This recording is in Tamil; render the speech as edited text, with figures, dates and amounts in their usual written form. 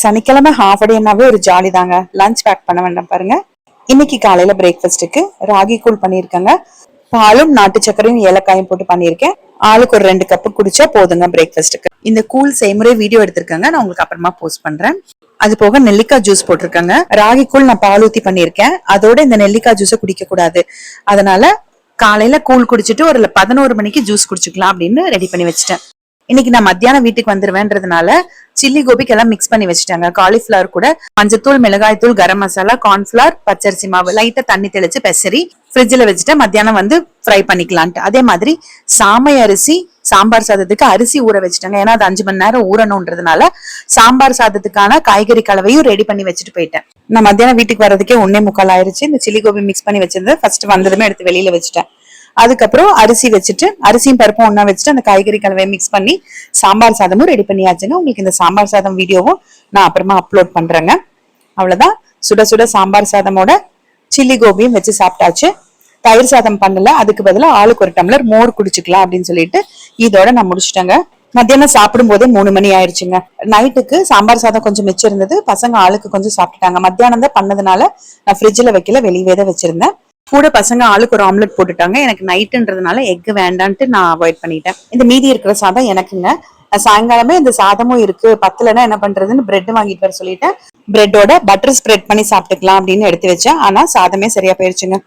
சனிக்கிழமை ஹாஃப் டேனாவே ஒரு ஜாலி தாங்க. லஞ்ச் பேக் பண்ண வேண்டாம் பாருங்க. இன்னைக்கு காலையில பிரேக்ஃபாஸ்ட்டுக்கு ராகி கூழ் பண்ணியிருக்கேங்க. பாலும் நாட்டு சக்கரையும் ஏலக்காயும் போட்டு பண்ணியிருக்கேன். ஆளுக்கு ஒரு 2 கப்பு குடிச்சா போதுங்க பிரேக்ஃபாஸ்ட்டுக்கு. இந்த கூழ் செய்முறை வீடியோ எடுத்திருக்கேங்க, நான் உங்களுக்கு அப்புறமா போஸ்ட் பண்றேன். அது போக நெல்லிக்காய் ஜூஸ் போட்டிருக்காங்க. ராகி கூழ் நான் பால் ஊத்தி பண்ணியிருக்கேன். அதோட இந்த நெல்லிக்காய் ஜூஸை குடிக்க கூடாது, அதனால காலையில கூழ் குடிச்சிட்டு ஒரு 11 மணிக்கு ஜூஸ் குடிச்சுக்கலாம் அப்படின்னு ரெடி பண்ணி வச்சுட்டேன். இன்னைக்கு நான் மத்தியானம் வீட்டுக்கு வந்துருவேன்றதுனால சில்லி கோபிக்கு எல்லாம் மிக்ஸ் பண்ணி வச்சுட்டாங்க. காலிஃபிளவர் கூட மஞ்சத்தூள், மிளகாய் தூள், கரம் மசாலா, கார்ன்ஃபிளவர், பச்சரிசி மாவு, லைட்டா தண்ணி தெளிச்சு பெசரி ஃப்ரிட்ஜ்ல வச்சுட்டு மத்தியானம் வந்து ஃப்ரை பண்ணிக்கலான்ட்டு. அதே மாதிரி சாமை அரிசி சாம்பார் சாதத்துக்கு அரிசி ஊற வச்சுட்டாங்க. ஏன்னா அது 5 மணி நேரம் ஊறணும்ன்றதுனால சாம்பார் சாதத்துக்கான காய்கறி கலவையும் ரெடி பண்ணி வச்சுட்டு போயிட்டேன். நான் மத்தியானம் வீட்டுக்கு வர்றதுக்கே 1:45 ஆயிருச்சு. இந்த சில்லி கோபி மிக்ஸ் பண்ணி வச்சிருந்தது ஃபர்ஸ்ட் வந்ததுமே எடுத்து வெளியில வச்சுட்டேன். அதுக்கப்புறம் அரிசி வச்சுட்டு அரிசியும் பருப்பும் ஒன்னா வச்சுட்டு அந்த காய்கறி கலவையை மிக்ஸ் பண்ணி சாம்பார் சாதமும் ரெடி பண்ணியாச்சுங்க. உங்களுக்கு இந்த சாம்பார் சாதம் வீடியோவும் நான் அப்புறமா அப்லோட் பண்றேங்க. அவ்வளவுதான், சுட சுட சாம்பார் சாதமோட சில்லி கோபியும் வச்சு சாப்பிட்டாச்சு. தயிர் சாதம் பண்ணல, அதுக்கு பதிலா ஆளுக்கு ஒரு டம்ளர் மோர் குடிச்சுக்கலாம் அப்படின்னு சொல்லிட்டு இதோட நான் முடிச்சுட்டேங்க. மத்தியானம் சாப்பிடும் போதே 3 மணி ஆயிடுச்சுங்க. நைட்டுக்கு சாம்பார் சாதம் கொஞ்சம் மிச்சம் இருந்தது, பசங்க ஆளுக்கு கொஞ்சம் சாப்பிட்டுட்டாங்க. மத்தியானம் தான் பண்ணதுனால நான் ஃப்ரிட்ஜ்ல வைக்கல, வெளியவே தான் வச்சிருந்தேன். கூட பசங்க ஆளுக்கு ஒரு ஆம்லெட் போட்டுட்டாங்க. எனக்கு நைட்டுன்றதுனால எக் வேண்டான்ட்டு நான் அவாய்ட் பண்ணிட்டேன். இந்த மீதி இருக்கிற சாதம் எனக்குங்க. சாயங்காலமே இந்த சாதமும் இருக்கு, பத்தலன்னா என்ன பண்றதுன்னு பிரெட் வாங்கிட்டு வர சொல்லிட்டேன். பிரெட்டோட பட்டர் ஸ்ப்ரெட் பண்ணி சாப்பிட்டுக்கலாம் அப்படின்னு எடுத்து வச்சேன். ஆனா சாதமே சரியா போயிருச்சுங்க.